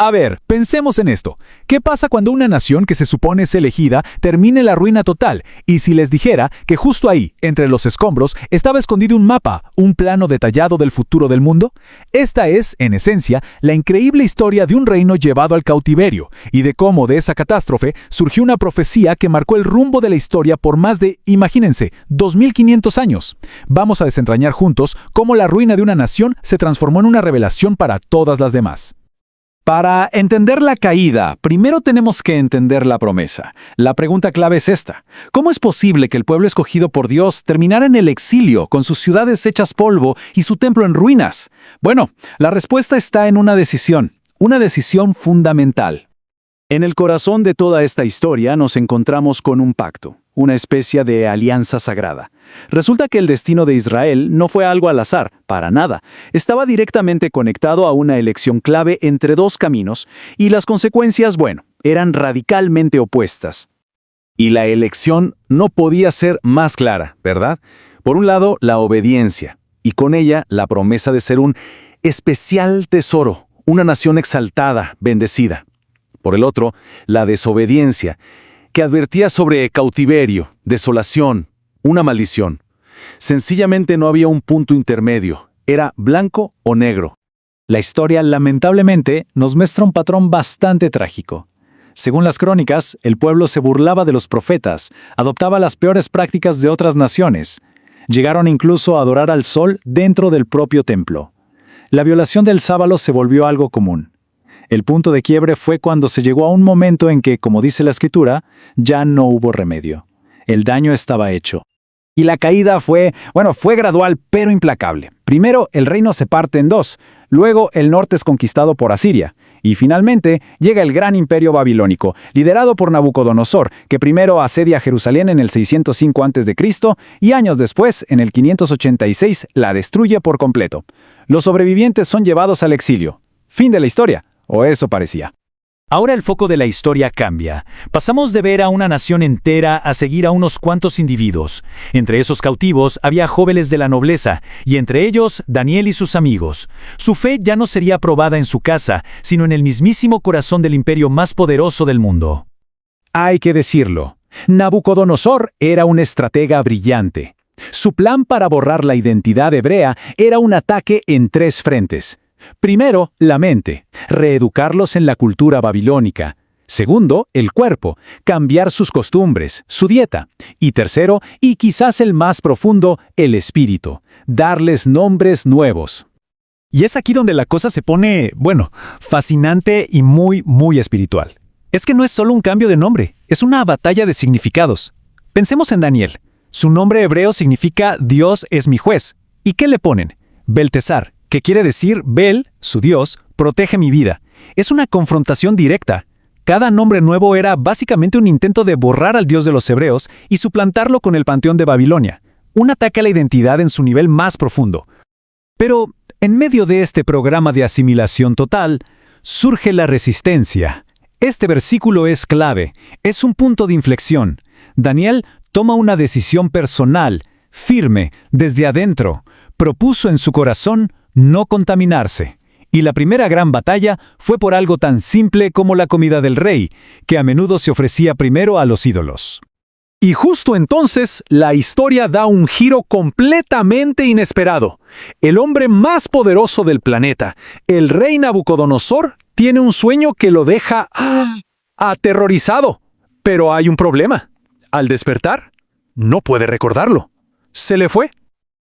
A ver, pensemos en esto. ¿Qué pasa cuando una nación que se supone es elegida termine la ruina total? Y si les dijera que justo ahí, entre los escombros, estaba escondido un mapa, un plano detallado del futuro del mundo. Esta es, en esencia, la increíble historia de un reino llevado al cautiverio y de cómo de esa catástrofe surgió una profecía que marcó el rumbo de la historia por más de, imagínense, 2500 años. Vamos a desentrañar juntos cómo la ruina de una nación se transformó en una revelación para todas las demás. Para entender la caída, primero tenemos que entender la promesa. La pregunta clave es esta: ¿cómo es posible que el pueblo escogido por Dios terminara en el exilio, con sus ciudades hechas polvo y su templo en ruinas? Bueno, la respuesta está en una decisión fundamental. En el corazón de toda esta historia nos encontramos con un pacto, una especie de alianza sagrada. Resulta que el destino de Israel no fue algo al azar, para nada. Estaba directamente conectado a una elección clave entre dos caminos, y las consecuencias, bueno, eran radicalmente opuestas. Y la elección no podía ser más clara, ¿verdad? Por un lado, la obediencia, y con ella la promesa de ser un especial tesoro, una nación exaltada, bendecida. Por el otro, la desobediencia, que advertía sobre cautiverio, desolación, una maldición. Sencillamente no había un punto intermedio, era blanco o negro. La historia, lamentablemente, nos muestra un patrón bastante trágico. Según las crónicas, el pueblo se burlaba de los profetas, adoptaba las peores prácticas de otras naciones. Llegaron incluso a adorar al sol dentro del propio templo. La violación del sábado se volvió algo común. El punto de quiebre fue cuando se llegó a un momento en que, como dice la Escritura, ya no hubo remedio. El daño estaba hecho. Y la caída fue gradual pero implacable. Primero, el reino se parte en dos, luego el norte es conquistado por Asiria, y finalmente llega el gran imperio babilónico, liderado por Nabucodonosor, que primero asedia Jerusalén en el 605 a.C. y años después, en el 586, la destruye por completo. Los sobrevivientes son llevados al exilio. Fin de la historia. O eso parecía. Ahora el foco de la historia cambia. Pasamos de ver a una nación entera a seguir a unos cuantos individuos. Entre esos cautivos había jóvenes de la nobleza, y entre ellos Daniel y sus amigos. Su fe ya no sería probada en su casa, sino en el mismísimo corazón del imperio más poderoso del mundo. Hay que decirlo, Nabucodonosor era un estratega brillante. Su plan para borrar la identidad hebrea era un ataque en tres frentes. Primero, la mente, reeducarlos en la cultura babilónica. Segundo, el cuerpo, cambiar sus costumbres, su dieta. Y tercero, y quizás el más profundo, el espíritu, darles nombres nuevos. Y es aquí donde la cosa se pone, fascinante y muy, muy espiritual. Es que no es solo un cambio de nombre, es una batalla de significados. Pensemos en Daniel. Su nombre hebreo significa Dios es mi juez. ¿Y qué le ponen? Beltesar, que quiere decir Bel, su Dios, protege mi vida. Es una confrontación directa. Cada nombre nuevo era básicamente un intento de borrar al Dios de los hebreos y suplantarlo con el panteón de Babilonia. Un ataque a la identidad en su nivel más profundo. Pero, en medio de este programa de asimilación total, surge la resistencia. Este versículo es clave, es un punto de inflexión. Daniel toma una decisión personal, firme, desde adentro. Propuso en su corazón no contaminarse. Y la primera gran batalla fue por algo tan simple como la comida del rey, que a menudo se ofrecía primero a los ídolos. Y justo entonces, la historia da un giro completamente inesperado. El hombre más poderoso del planeta, el rey Nabucodonosor, tiene un sueño que lo deja aterrorizado. Pero hay un problema. Al despertar, no puede recordarlo. Se le fue.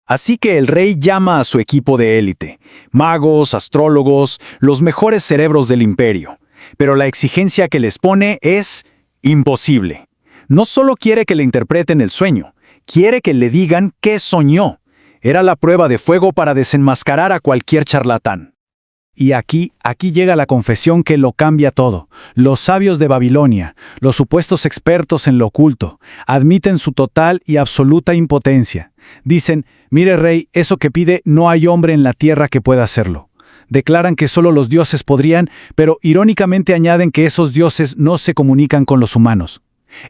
Así que el rey llama a su equipo de élite, magos, astrólogos, los mejores cerebros del imperio. Pero la exigencia que les pone es imposible. No solo quiere que le interpreten el sueño, quiere que le digan qué soñó. Era la prueba de fuego para desenmascarar a cualquier charlatán. Y aquí llega la confesión que lo cambia todo. Los sabios de Babilonia, los supuestos expertos en lo oculto, admiten su total y absoluta impotencia. Dicen, mire rey, eso que pide no hay hombre en la tierra que pueda hacerlo. Declaran que solo los dioses podrían, pero irónicamente añaden que esos dioses no se comunican con los humanos.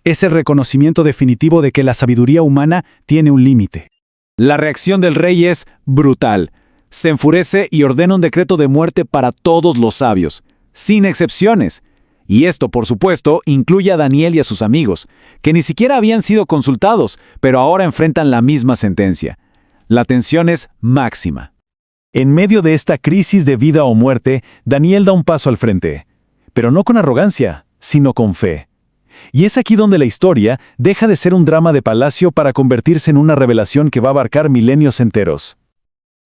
Es el reconocimiento definitivo de que la sabiduría humana tiene un límite. La reacción del rey es brutal. Se enfurece y ordena un decreto de muerte para todos los sabios. sin excepciones. Y esto, por supuesto, incluye a Daniel y a sus amigos, que ni siquiera habían sido consultados, pero ahora enfrentan la misma sentencia. La tensión es máxima. En medio de esta crisis de vida o muerte, Daniel da un paso al frente, pero no con arrogancia, sino con fe. Y es aquí donde la historia deja de ser un drama de palacio para convertirse en una revelación que va a abarcar milenios enteros.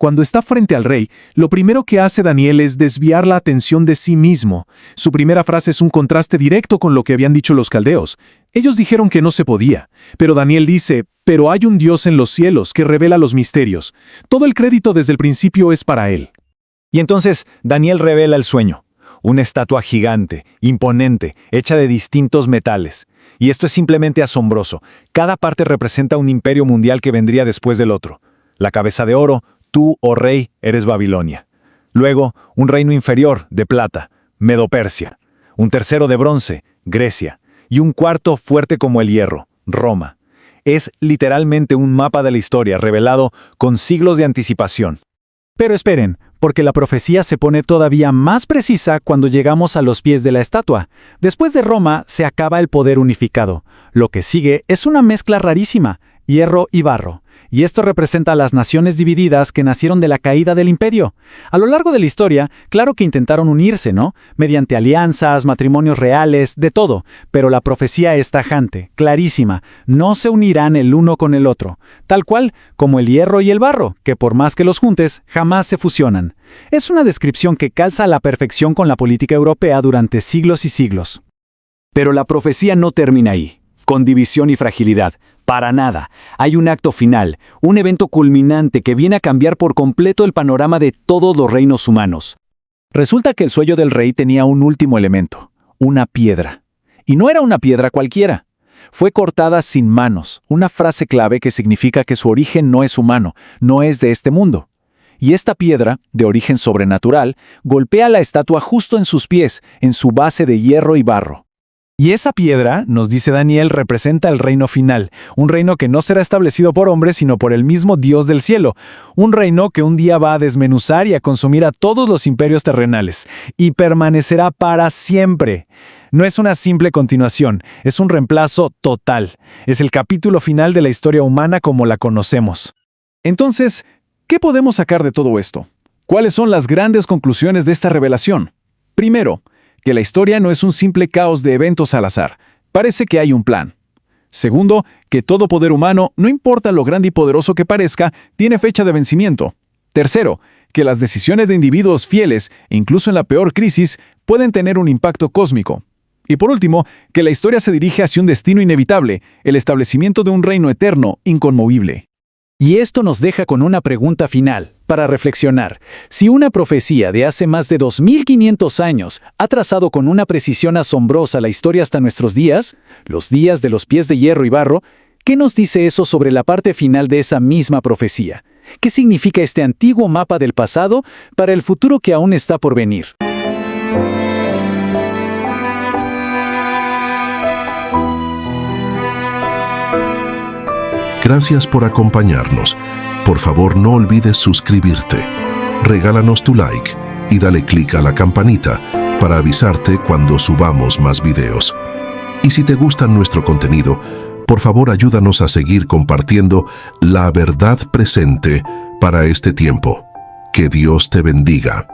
Cuando está frente al rey, lo primero que hace Daniel es desviar la atención de sí mismo. Su primera frase es un contraste directo con lo que habían dicho los caldeos. Ellos dijeron que no se podía, pero Daniel dice, pero hay un Dios en los cielos que revela los misterios. Todo el crédito desde el principio es para él. Y entonces Daniel revela el sueño. Una estatua gigante, imponente, hecha de distintos metales. Y esto es simplemente asombroso. Cada parte representa un imperio mundial que vendría después del otro. La cabeza de oro, tú, oh rey, eres Babilonia. Luego, un reino inferior, de plata, Medo-Persia. Un tercero de bronce, Grecia. Y un cuarto fuerte como el hierro, Roma. Es literalmente un mapa de la historia revelado con siglos de anticipación. Pero esperen, porque la profecía se pone todavía más precisa cuando llegamos a los pies de la estatua. Después de Roma se acaba el poder unificado. Lo que sigue es una mezcla rarísima, hierro y barro. Y esto representa a las naciones divididas que nacieron de la caída del imperio. A lo largo de la historia, claro que intentaron unirse, ¿no? Mediante alianzas, matrimonios reales, de todo. Pero la profecía es tajante, clarísima. No se unirán el uno con el otro. Tal cual como el hierro y el barro, que por más que los juntes, jamás se fusionan. Es una descripción que calza a la perfección con la política europea durante siglos y siglos. Pero la profecía no termina ahí, con división y fragilidad. Para nada. Hay un acto final, un evento culminante que viene a cambiar por completo el panorama de todos los reinos humanos. Resulta que el sueño del rey tenía un último elemento, una piedra. Y no era una piedra cualquiera. Fue cortada sin manos, una frase clave que significa que su origen no es humano, no es de este mundo. Y esta piedra, de origen sobrenatural, golpea la estatua justo en sus pies, en su base de hierro y barro. Y esa piedra, nos dice Daniel, representa el reino final, un reino que no será establecido por hombres, sino por el mismo Dios del cielo, un reino que un día va a desmenuzar y a consumir a todos los imperios terrenales, y permanecerá para siempre. No es una simple continuación, es un reemplazo total. Es el capítulo final de la historia humana como la conocemos. Entonces, ¿qué podemos sacar de todo esto? ¿Cuáles son las grandes conclusiones de esta revelación? Primero, que la historia no es un simple caos de eventos al azar. Parece que hay un plan. Segundo, que todo poder humano, no importa lo grande y poderoso que parezca, tiene fecha de vencimiento. Tercero, que las decisiones de individuos fieles, incluso en la peor crisis, pueden tener un impacto cósmico. Y por último, que la historia se dirige hacia un destino inevitable, el establecimiento de un reino eterno, inconmovible. Y esto nos deja con una pregunta final, para reflexionar. Si una profecía de hace más de 2500 años ha trazado con una precisión asombrosa la historia hasta nuestros días, los días de los pies de hierro y barro, ¿qué nos dice eso sobre la parte final de esa misma profecía? ¿Qué significa este antiguo mapa del pasado para el futuro que aún está por venir? Gracias por acompañarnos. Por favor, no olvides suscribirte. Regálanos tu like y dale clic a la campanita para avisarte cuando subamos más videos. Y si te gusta nuestro contenido, por favor ayúdanos a seguir compartiendo la verdad presente para este tiempo. Que Dios te bendiga.